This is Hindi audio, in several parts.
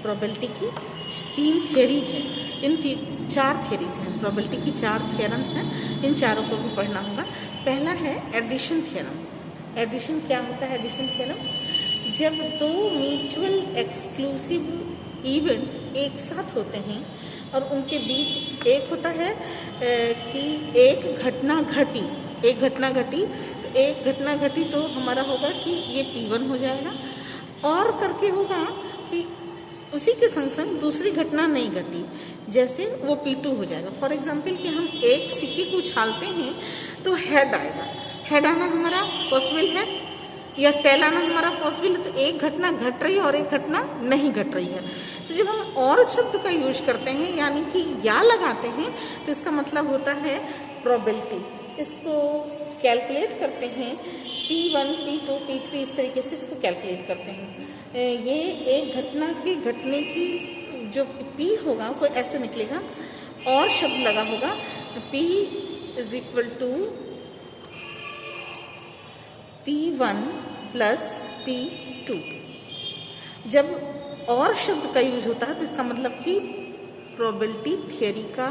प्रोबेबिलिटी की 3 थियरी है, इन 4 थियरीज हैं, प्रोबेबिलिटी की 4 थियरम्स हैं, इन चारों को भी पढ़ना होगा। पहला है एडिशन थियरम। एडिशन क्या होता है? एडिशन थियरम, जब 2 म्यूचुअल एक्सक्लूसिव इवेंट्स एक साथ होते हैं और उनके बीच एक होता है कि एक घटना घटी, तो एक घटना घटी तो हमारा होगा कि ये P1 हो जाएगा, और करके होगा कि उसी के संग संग दूसरी घटना नहीं घटी, जैसे वो P2 हो जाएगा। फॉर एग्जाम्पल कि हम एक सिक्के को उछालते हैं तो हेड आएगा, हेड आना हमारा पॉसिबल है, या टेल आना हमारा पॉसिबल है, तो एक घटना घट रही है और एक घटना नहीं घट रही है। तो जब हम और शब्द का यूज करते हैं यानी कि या लगाते हैं तो इसका मतलब होता है प्रोबेबिलिटी। इसको कैलकुलेट करते हैं P1, P2, P3, इस तरीके से इसको कैलकुलेट करते हैं। ये एक घटना के घटने की जो P होगा वो ऐसे निकलेगा, और शब्द लगा होगा P = P1 + P2। जब और शब्द का यूज होता है तो इसका मतलब कि प्रोबेबिलिटी थियरी का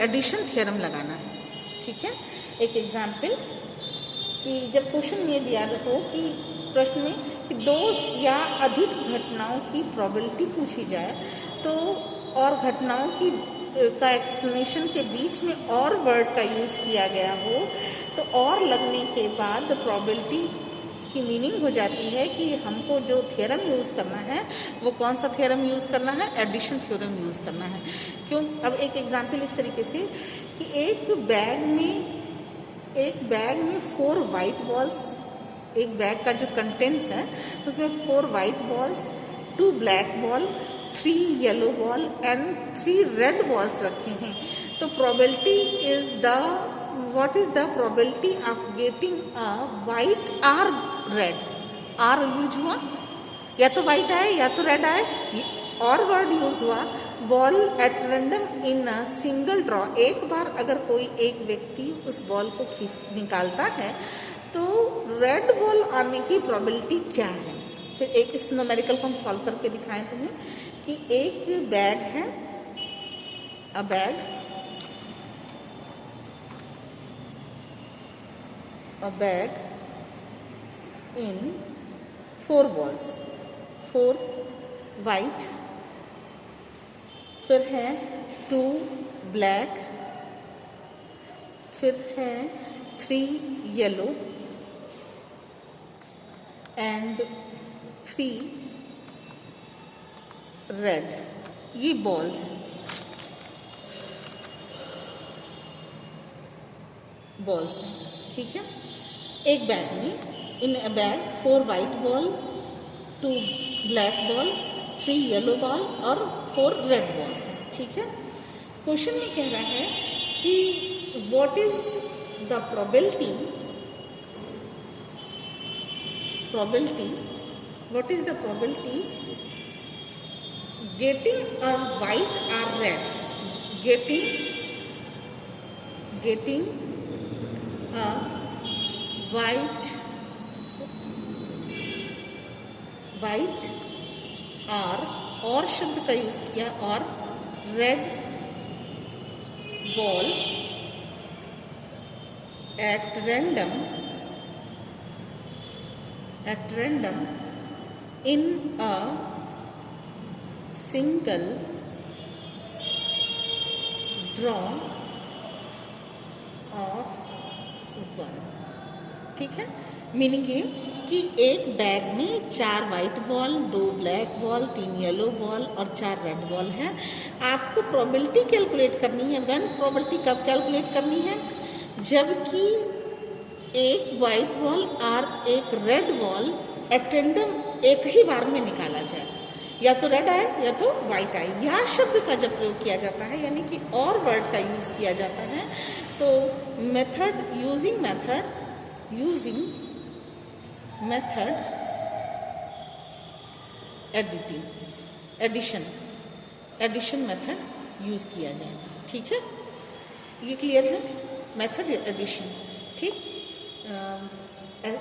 एडिशन थ्योरम लगाना है। ठीक है, एक एग्जाम्पल कि जब क्वेश्चन ये दिया हो कि प्रश्न में कि 2 या अधिक घटनाओं की प्रोबेबिलिटी पूछी जाए, तो और घटनाओं की का एक्सप्लेनेशन के बीच में और वर्ड का यूज किया गया हो, तो और लगने के बाद प्रोबेबिलिटी की मीनिंग हो जाती है कि हमको जो थ्योरम यूज़ करना है वो कौन सा थ्योरम यूज़ करना है? एडिशन थ्योरम यूज़ करना है। क्यों? अब एक एग्जाम्पल इस तरीके से कि एक बैग में 4 वाइट बॉल्स, एक बैग का जो कंटेंट्स है उसमें 4 white balls, 2 black ball, 3 yellow ball and 3 red balls रखे हैं। तो probability is what is the probability of getting a white or red? R use हुआ, या तो white आए या तो red आए, और वर्ड यूज हुआ ball at random in a single draw. एक बार अगर कोई एक व्यक्ति उस बॉल को निकालता है तो रेड बॉल आने की प्रोबेबिलिटी क्या है? फिर एक इस न्यूमेरिकल को हम सॉल्व करके दिखाएं तुम्हें कि एक बैग है, अ बैग in 4 balls, 4 white, फिर है 2 black, फिर है 3 yellow and 3 red। ये बॉल बॉल्स हैं। ठीक है, एक बैग में in a bag 4 white ball, 2 black ball, 3 yellow ball और 4 रेड बॉल्स हैं। ठीक है, क्वेश्चन में कह रहा है कि what is the probability getting a white or red, getting a white और शब्द का यूज किया, और red ball at random in a single draw of 1। ठीक है, मीनिंग ये कि एक बैग में 4 white ball, 2 black ball, 3 yellow ball और 4 रेड बॉल है। आपको प्रोबेबिलिटी कैलकुलेट करनी है। व्हेन प्रोबेबिलिटी कब कैलकुलेट करनी है? जबकि एक वाइट बॉल और एक रेड बॉल एटेंडम एक ही बार में निकाला जाए, या तो रेड आए या तो वाइट आए। यह शब्द का जब प्रयोग किया जाता है यानी कि और वर्ड का यूज किया जाता है, तो using method addition method use किया जाएगा। ठीक है, ये क्लियर है? Method addition. ठीक,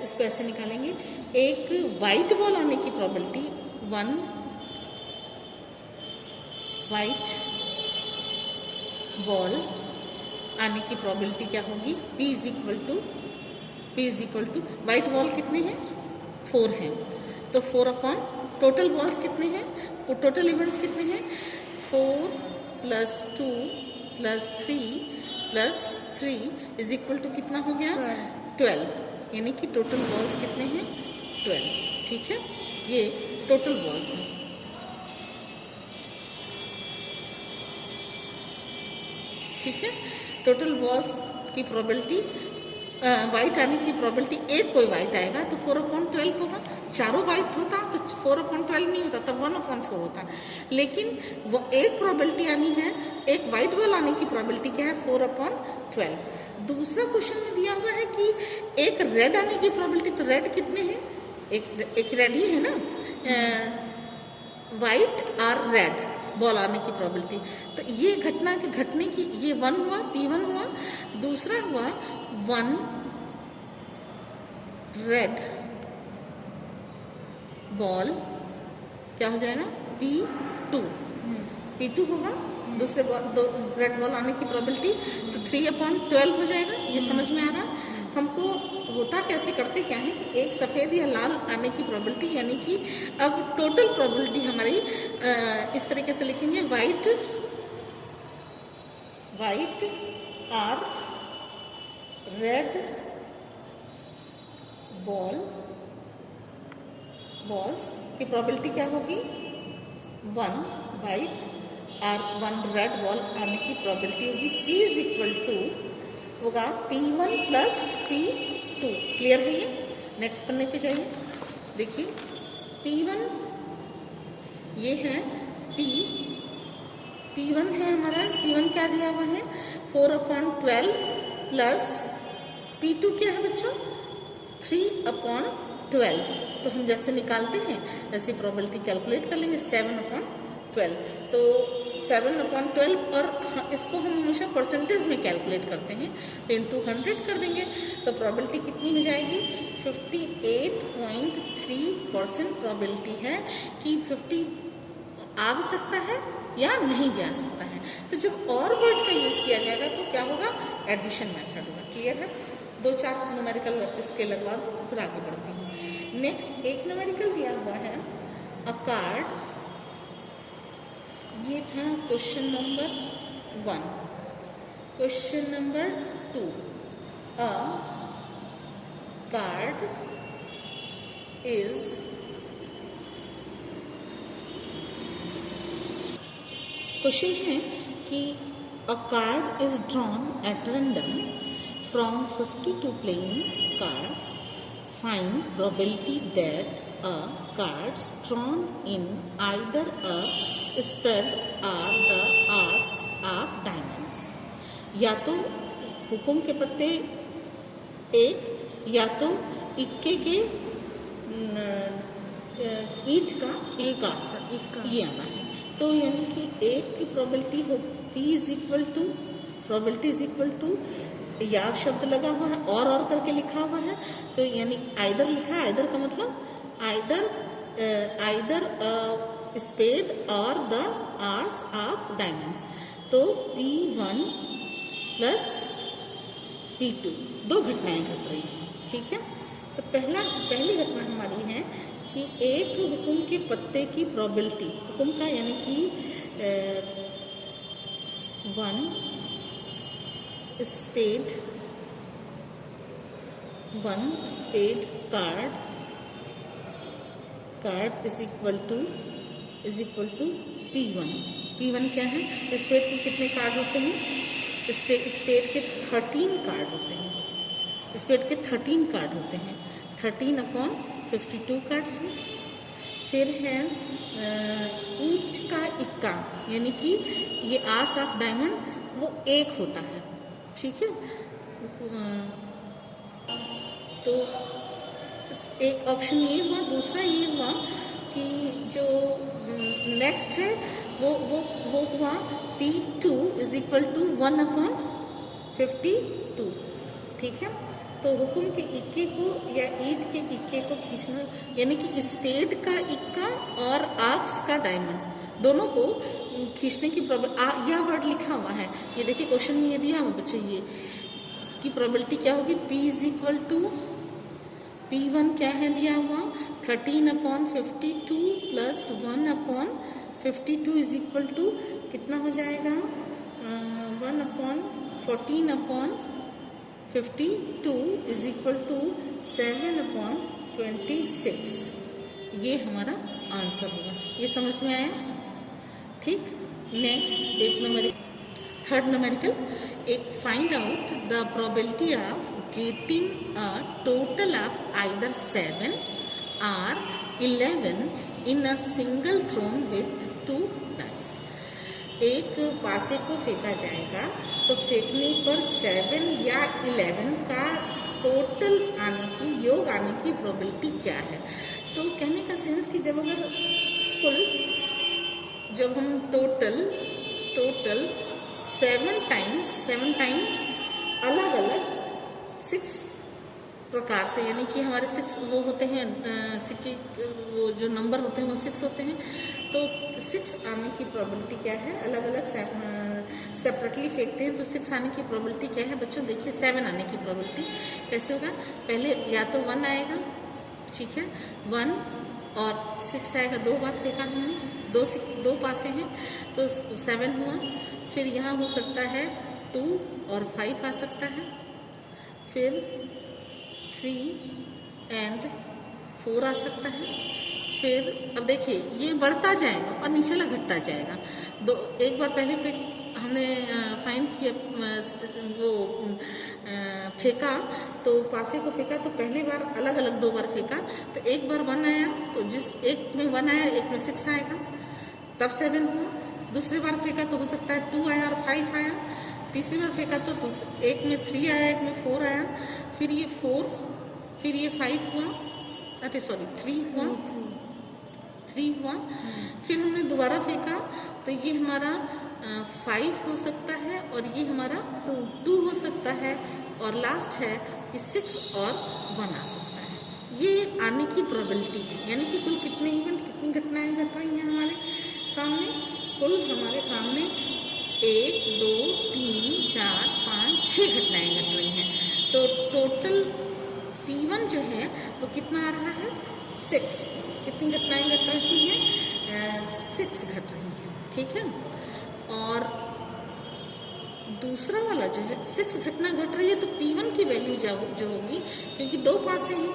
इसको ऐसे निकालेंगे। एक वाइट बॉल आने की प्रोबेबिलिटी 1 वाइट बॉल आने की प्रोबेबिलिटी क्या होगी, P is equal to white ball कितने हैं, 4 हैं, तो 4 अपॉन टोटल बॉल्स कितने हैं, टोटल इवेंट्स कितने हैं, 4 + 2 + 3 इज इक्वल टू कितना हो गया, 12, यानी कि टोटल बॉल्स कितने हैं, 12। ठीक है, ये टोटल बॉल्स हैं। ठीक है, टोटल बॉल्स की प्रोबेबिलिटी, वाइट आने की प्रोबेबिलिटी, एक कोई वाइट आएगा तो 4/12 होगा, चारों वाइट होता तो 4/12 नहीं होता, तब 1/4 होता। लेकिन वो एक प्रोबेबिलिटी आनी है, एक वाइट बॉल आने की प्रोबेबिलिटी क्या है, 4/12। दूसरा क्वेश्चन में दिया हुआ है कि एक रेड आने की प्रोबेबिलिटी, तो रेड कितने हैं, एक रेड ही है ना, वाइट और रेड बॉल आने की प्रोबेबिलिटी। तो ये घटना के घटने की, ये 1 हुआ, P1 हुआ, दूसरा हुआ 1 रेड बॉल क्या हो जाएगा, P2 होगा, दूसरे दो रेड बॉल आने की प्रोबेबिलिटी, तो 3/12 हो जाएगा। ये समझ में आ रहा है हमको, होता कैसे, करते क्या है कि एक सफ़ेद या लाल आने की प्रोबेबिलिटी, यानी कि अब टोटल प्रोबेबिलिटी हमारी इस तरीके से लिखेंगे, वाइट और रेड बॉल्स की प्रोबेबिलिटी क्या होगी, 1 वाइट और 1 रेड बॉल आने की प्रोबेबिलिटी होगी, P इज इक्वल टू होगा P1 + P2। क्लियर है ये? नेक्स्ट पन्ने पे जाइए, देखिए P1 ये है, P1 है हमारा, P1 क्या दिया हुआ है, 4/12 प्लस P2 क्या है बच्चों, 3/12। तो हम जैसे निकालते हैं वैसे प्रोबेबिलिटी कैलकुलेट कर लेंगे, 7/12। तो 7/12, और इसको हम हमेशा परसेंटेज में कैलकुलेट करते हैं, तो इंटू 100 कर देंगे, तो प्रोबेबिलिटी कितनी हो जाएगी, 58.3% प्रोबेबिलिटी है कि 50 आ भी सकता है या नहीं भी आ सकता है। तो जब और वर्ड का यूज़ किया जाएगा तो क्या होगा, एडिशन मेथड होगा। क्लियर है? 2-4 न्यूमेरिकल इसके लगवा दो तो फिर आगे बढ़ती हूँ। नेक्स्ट एक न्यूमेरिकल दिया हुआ है, अ कार्ड, ये था question number 1। Question number 2, a card is question है कि अ card is drawn at random from 52 playing cards, find probability that a cards drawn in either a spread or the arcs of diamonds। या तो हुकुम के पत्ते एक, या तो इक्के के ईंट का इक्का, ये आना है। तो यानी कि एक की प्रोबेबिलिटी हो, P is equal to, probability is equal to, या शब्द लगा हुआ है और करके लिखा हुआ है, तो यानी आइदर लिखा है, आइदर का मतलब आइदर स्पेड और द आर्ट्स ऑफ डायमंड्स। तो P1 + P2 दो घटनाएं घट रही हैं। ठीक है, तो पहली घटना हमारी है कि एक हुकुम के पत्ते की प्रोबेबिलिटी, हुकुम का यानी कि 1 spade card is equal to P1। P1 क्या है, स्पेड के कितने कार्ड होते हैं, स्पेड के 13 कार्ड होते हैं, स्पेड के 13 कार्ड होते हैं, 13/52 कार्ड्स हैं। फिर है ईंट का इक्का, यानी कि ये आर्ट्स ऑफ डायमंड वो एक होता है। ठीक है, तो एक ऑप्शन ये हुआ। दूसरा ये हुआ कि जो नेक्स्ट है वो हुआ P2 = 1/52। ठीक है, तो हुकुम के इक्के को या ईंट के इक्के को खींचना, यानी कि स्पेड का इक्का और आर्क्स का डायमंड दोनों को खींचने की प्रोबेबिलिटी, यह वर्ड लिखा हुआ है, ये देखिए क्वेश्चन में ये दिया हुआ बच्चों, ये की प्रोबेबिलिटी क्या होगी, P is equal to P1 क्या है दिया हुआ 13/52 प्लस 1/52 इज इक्वल टू कितना हो जाएगा 1/14/52 इज इक्वल टू 7/26। ये हमारा आंसर होगा। ये समझ में आया? ठीक। नेक्स्ट थर्ड न्यूमेरिकल, एक find out the probability of getting a total of either 7 or 11 in a single thrown with 2 dice। एक पासे को फेंका जाएगा तो फेंकने पर 7 या 11 का टोटल आने की, योग आने की प्रोबेबिलिटी क्या है। तो कहने का सेंस कि जब हम टोटल 7 टाइम्स अलग अलग 6 प्रकार से, यानी कि हमारे 6 वो होते हैं सिक्के, वो जो नंबर होते हैं वो 6 होते हैं, तो 6 आने की प्रोबेबिलिटी क्या है, अलग अलग सेपरेटली फेंकते हैं तो 6 आने की प्रोबेबिलिटी क्या है बच्चों, देखिए 7 आने की प्रोबेबिलिटी कैसे होगा, पहले या तो 1 आएगा, ठीक है, 1 और 6 आएगा, 2 बार फेंका हमने, 2 पासे हैं तो 7 हुआ, फिर यहाँ हो सकता है 2 और 5 आ सकता है, फिर 3 and 4 आ सकता है, फिर अब देखिए ये बढ़ता जाएगा और नीचे घटता जाएगा। एक बार पहले हमने फाइंड किया, वो फेंका तो पासे को फेंका तो पहली बार अलग अलग 2 बार फेंका तो एक बार 1 आया, तो जिस एक में 1 आया एक में 6 आएगा, तब 7 हुआ। दूसरी बार फेंका तो हो सकता है 2 आया और 5 आया। तीसरी बार फेंका तो एक में 3 आया, एक में 4 आया, फिर ये 4, फिर ये 5 हुआ, 3 हुआ, फिर हमने दोबारा फेंका तो ये हमारा 5 हो सकता है और ये हमारा 2 हो सकता है, और लास्ट है कि 6 और 1 आ सकता है। ये आने की प्रोबेबिलिटी है, यानी कि कुल कितने इवेंट, कितनी घटनाएं घट रही हैं हमारे सामने, कुल हमारे सामने 1 2 3 4 5 6 घटनाएं घट रही हैं। तो टोटल P1 जो है वो कितना आ रहा है 6, कितनी घटनाएं घट रही हैं 6 घट रही हैं, ठीक है। और दूसरा वाला जो है 6 घटना घट रही है तो P1 की वैल्यू जो होगी, क्योंकि 2 पासे हैं,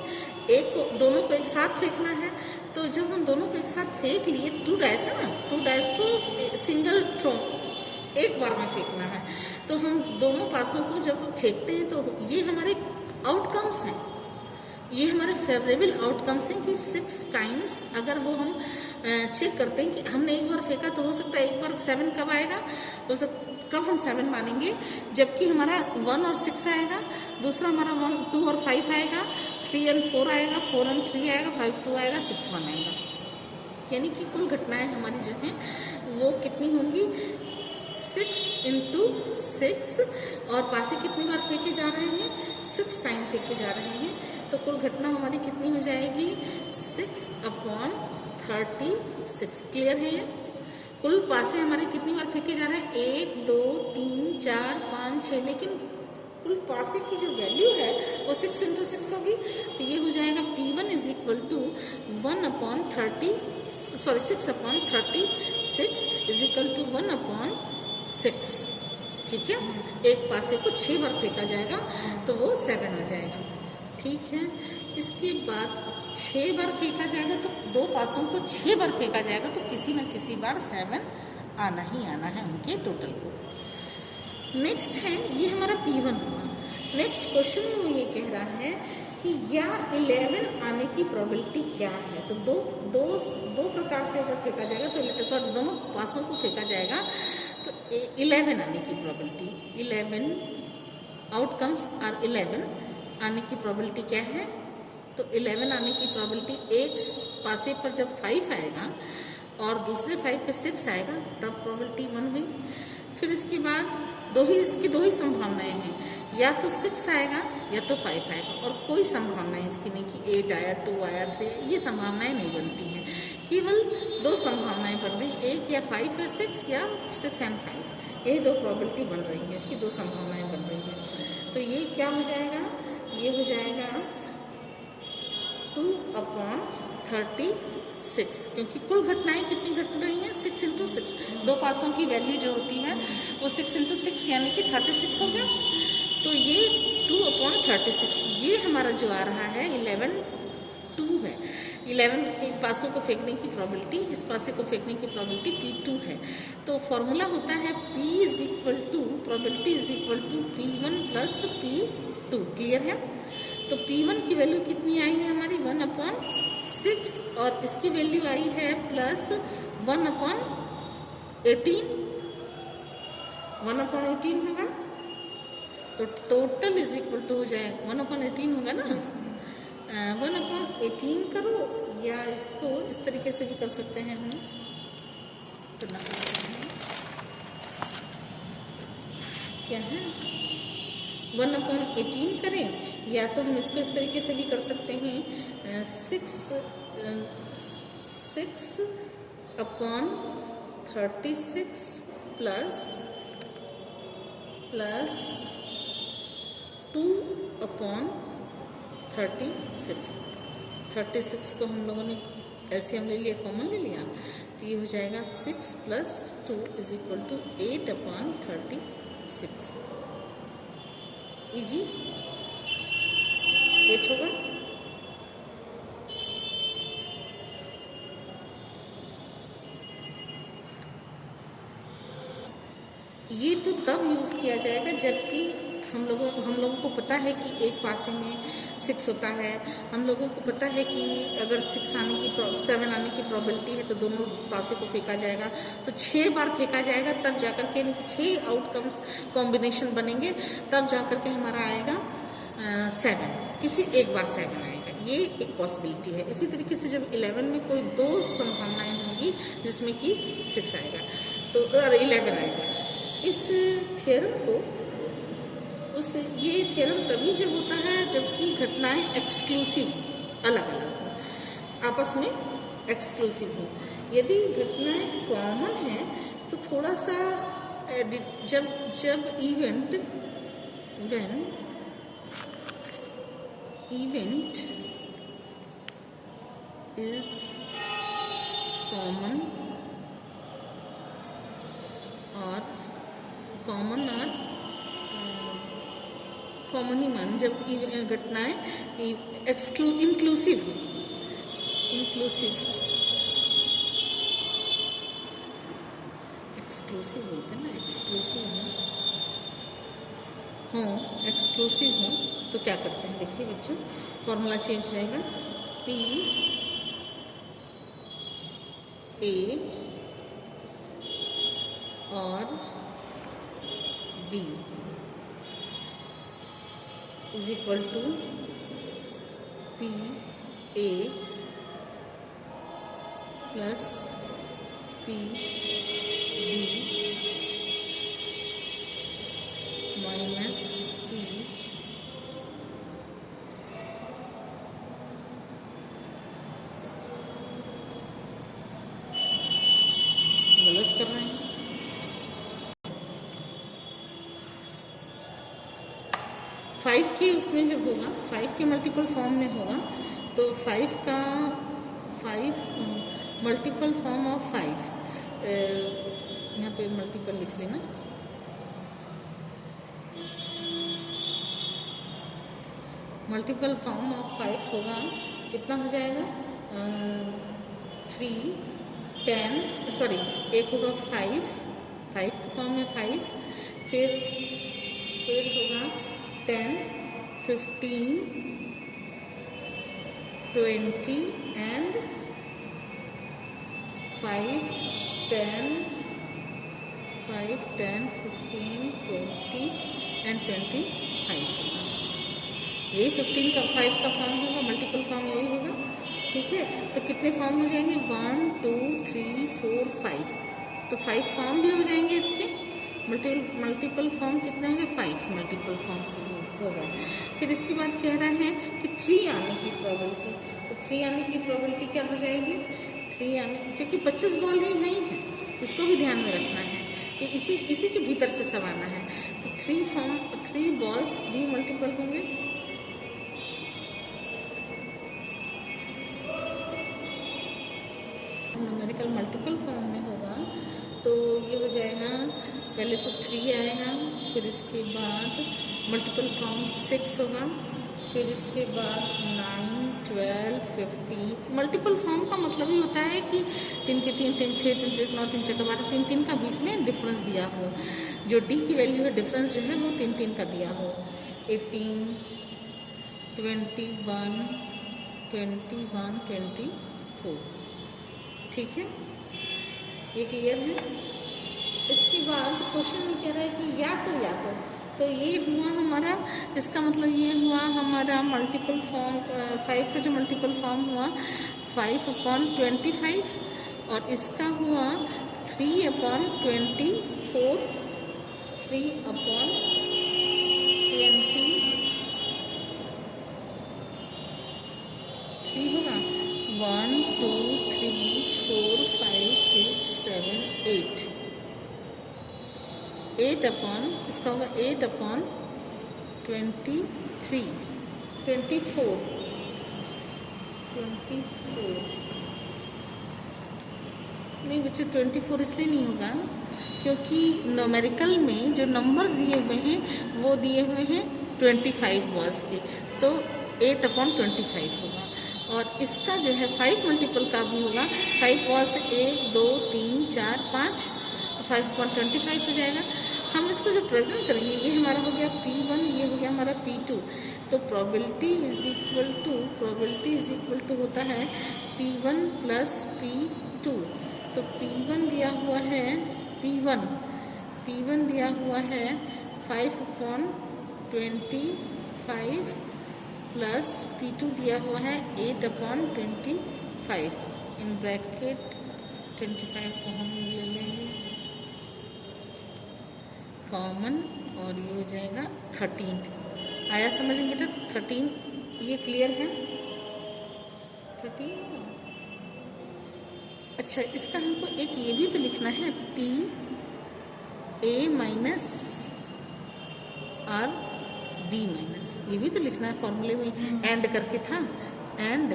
दोनों को एक साथ फेंकना है, तो जब हम दोनों को एक साथ फेंक लिए 2 डाइस है ना, 2 डाइस को सिंगल थ्रो एक बार में फेंकना है, तो हम दोनों पासों को जब फेंकते हैं तो ये हमारे आउटकम्स हैं, ये हमारे फेवरेबल आउटकम्स हैं कि 6 टाइम्स अगर वो हम चेक करते हैं कि हमने एक बार फेंका तो हो सकता है एक बार 7 कब आएगा, कब हम 7 मानेंगे, जबकि हमारा 1 और 6 आएगा, दूसरा हमारा 1 2 और 5 आएगा, 3 and 4 आएगा, 4 and 3 आएगा, 5 2 आएगा, 6 1 आएगा। यानी कि कुल घटनाएं हमारी जो हैं वो कितनी होंगी 6 into 6, और पासे कितनी बार फेंके जा रहे हैं 6 टाइम फेंके जा रहे हैं, तो कुल घटना हमारी कितनी हो जाएगी 6/36। क्लियर है ये? कुल पासे हमारे कितनी बार फेंके जा रहे हैं 1 2 3 4 5 6, लेकिन कुल पासे की जो वैल्यू है वो 6 into 6 होगी, तो ये हो जाएगा P1 is equal to 6/36 is equal to 1/6, ठीक है। एक पासे को 6 बार फेंका जाएगा तो वो 7 आ जाएगा, ठीक है। इसके बाद 6 बार फेंका जाएगा तो 2 पासों को 6 बार फेंका जाएगा तो किसी न किसी बार 7 आना ही आना है उनके टोटल को। नेक्स्ट है, ये हमारा P1 हुआ। नेक्स्ट क्वेश्चन में वो ये कह रहा है कि या 11 आने की प्रोबेबिलिटी क्या है, तो दो प्रकार से अगर फेंका जाएगा तो दोनों पासों को फेंका जाएगा तो 11 आने की प्रोबेबिलिटी, 11 आउटकम्स आर 11 आने की प्रोबेबिलिटी क्या है, तो 11 आने की प्रोबेबिलिटी एक पासे पर जब 5 आएगा और दूसरे 5 पे 6 आएगा तब प्रोबेबिलिटी 1 हुई। फिर इसके बाद इसकी दो ही संभावनाएं हैं, या तो 6 आएगा या तो 5 आएगा, और कोई संभावना इसकी नहीं कि 8 आया, 2 आया, 3 आया, ये संभावनाएं नहीं बनती हैं। केवल 2 संभावनाएं बन रही, एक या 5 या 6 या 6 एंड 5, यही 2 प्रोबेबिलिटी बन रही हैं, इसकी 2 संभावनाएं बन रही हैं। तो ये क्या हो जाएगा, ये हो जाएगा 2/36, क्योंकि कुल घटनाएं कितनी घट रही हैं, 6 × 6, 2 पासों की वैल्यू जो होती है वो 6 × 6 यानी कि 36 हो गया। तो ये 2/36, ये हमारा जो आ रहा है 11/2 है। 11 एक पासों को फेंकने की प्रोबेबिलिटी, इस पासे को फेंकने की प्रोबेबिलिटी P2 है। तो फॉर्मूला होता है P probability P1 + P2, clear है। तो P1 की वैल्यू कितनी आई है हमारी 1/6, और इसकी वैल्यू आई है +1/18, 1/18 होगा। तो टोटल = हो जाएगा 1/18 होगा ना, 1/18 करो, या इसको इस तरीके से भी कर सकते हैं हम, क्या है 1/18 करें, या तो हम इसको इस तरीके से भी कर सकते हैं 6/36 प्लस 2/36। 36 को हम लोगों ने एलसीएम ले लिया, कॉमन ले लिया, तो ये हो जाएगा 6 + 2 = 8/36, इजी 8 होगा। ये तो तब यूज़ किया जाएगा जबकि हम लोगों को पता है कि एक पासे में 6 होता है, हम लोगों को पता है कि अगर 7 आने की प्रोबेबिलिटी है तो दोनों पासे को फेंका जाएगा, तो 6 बार फेंका जाएगा, तब जाकर के 6 आउटकम्स कॉम्बिनेशन बनेंगे, तब जाकर के हमारा आएगा 7, किसी एक बार 7 आएगा, ये एक पॉसिबिलिटी है। इसी तरीके से जब 11 में कोई 2 संभावनाएं होंगी जिसमें कि 6 आएगा तो 11 आएगा। इस थ्योरम को ये थ्योरम तभी जब होता है जबकि घटनाएं एक्सक्लूसिव, अलग अलग हो, आपस में एक्सक्लूसिव हो। यदि घटनाएं कॉमन है तो थोड़ा सा जब इवेंट इज कॉमन और कॉमन ही मान, जब घटनाएं इंक्लूसिव बोलते हैं ना, एक्सक्लूसिव हो तो क्या करते हैं, देखिए बच्चों, फॉर्मूला चेंज हो जाएगा, P A और B = P A + P B - P गलत कर रहे हैं। 5 के उसमें जब होगा, 5 के मल्टीपल फॉर्म में होगा, तो 5 मल्टीपल फॉर्म ऑफ 5, यहाँ पे मल्टीपल लिख लेना, मल्टीपल फॉर्म ऑफ 5 होगा, कितना हो जाएगा 3 10, सॉरी, एक होगा 5 के फॉर्म में 5, फिर होगा 10 15 20 एंड 5 10 15 20 एंड 25 होगा। यही 15 का 5 का फॉर्म होगा, मल्टीपल फॉर्म यही होगा, ठीक है। तो कितने फॉर्म हो जाएंगे 1 2 3 4 5, तो 5 फॉर्म भी हो जाएंगे इसके। मल्टीपल फॉर्म कितने होंगे 5 मल्टीपल फॉर्म होगा। फिर इसके बाद कह रहा है कि 3 आने की प्रोबेबिलिटी, तो 3 आने की प्रोबेबिलिटी क्या हो जाएगी, 3 आने, क्योंकि 25 बॉल ही नहीं है, इसको भी ध्यान में रखना है कि इसी के भीतर से सब आना है। तो 3 बॉल्स भी मल्टीपल होंगे, न्यूमेरिकल मल्टीपल फॉर्म में होगा तो ये हो जाएगा, पहले तो 3 आएगा, फिर इसके बाद मल्टीपल फॉर्म 6 होगा, फिर इसके बाद 9, 12, 15। मल्टीपल फॉर्म का मतलब ही होता है कि 3 के 3, 3 6, 3 3 9, 3 6 12, 3 3 का बीच में डिफरेंस दिया हो, जो डी की वैल्यू है डिफरेंस जो है वो 3 3 का दिया हो, 18, 21, 21, 24। ठीक है, ये क्लियर है। इसके बाद क्वेश्चन में कह रहा है कि या तो ये हुआ हमारा, इसका मतलब ये हुआ हमारा मल्टीपल फॉर्म 5 का जो मल्टीपल फॉर्म हुआ 5/25, और इसका हुआ 3/24, 3/23 होगा। 1 2 3 4 5 6 7 8, 8 अपॉन, इसका होगा 8/23, 24 नहीं बच्चों, 24 इसलिए नहीं होगा क्योंकि न्यूमेरिकल में जो नंबर्स दिए हुए हैं वो दिए हुए हैं 25 बॉल्स के, तो 8/25 होगा। और इसका जो है 5 मल्टीपल का भी होगा, 5 बॉल्स 1 2 3 4 5, 5/25 हो जाएगा। हम इसको जो प्रेजेंट करेंगे ये हमारा हो गया P1, ये हो गया हमारा P2, तो प्रोबेबिलिटी इज इक्वल टू होता है P1 प्लस P2। तो P1 दिया हुआ है, P1 दिया हुआ है 5/25 प्लस P2 दिया हुआ है 8/25, इन ब्रैकेट 25 को हम ले लेंगे कॉमन, और ये हो जाएगा 13। आया समझ में बेटा, 13, ये क्लियर है 13। अच्छा, इसका हमको एक ये भी तो लिखना है P A minus R B minus, ये भी तो लिखना है, फॉर्मूले में एंड करके था, एंड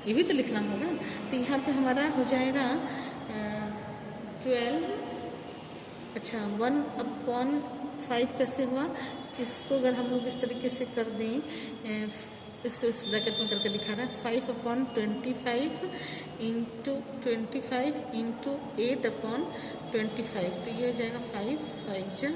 ये भी तो लिखना होगा। तो यहाँ पे हमारा हो जाएगा 12, अच्छा 1/5 कैसे हुआ, इसको अगर हम लोग इस तरीके से कर दें, इसको इस ब्रैकेट में करके दिखा रहा है 5/25 इंटू 25 इंटू 8/25, तो ये हो जाएगा 5 5 जा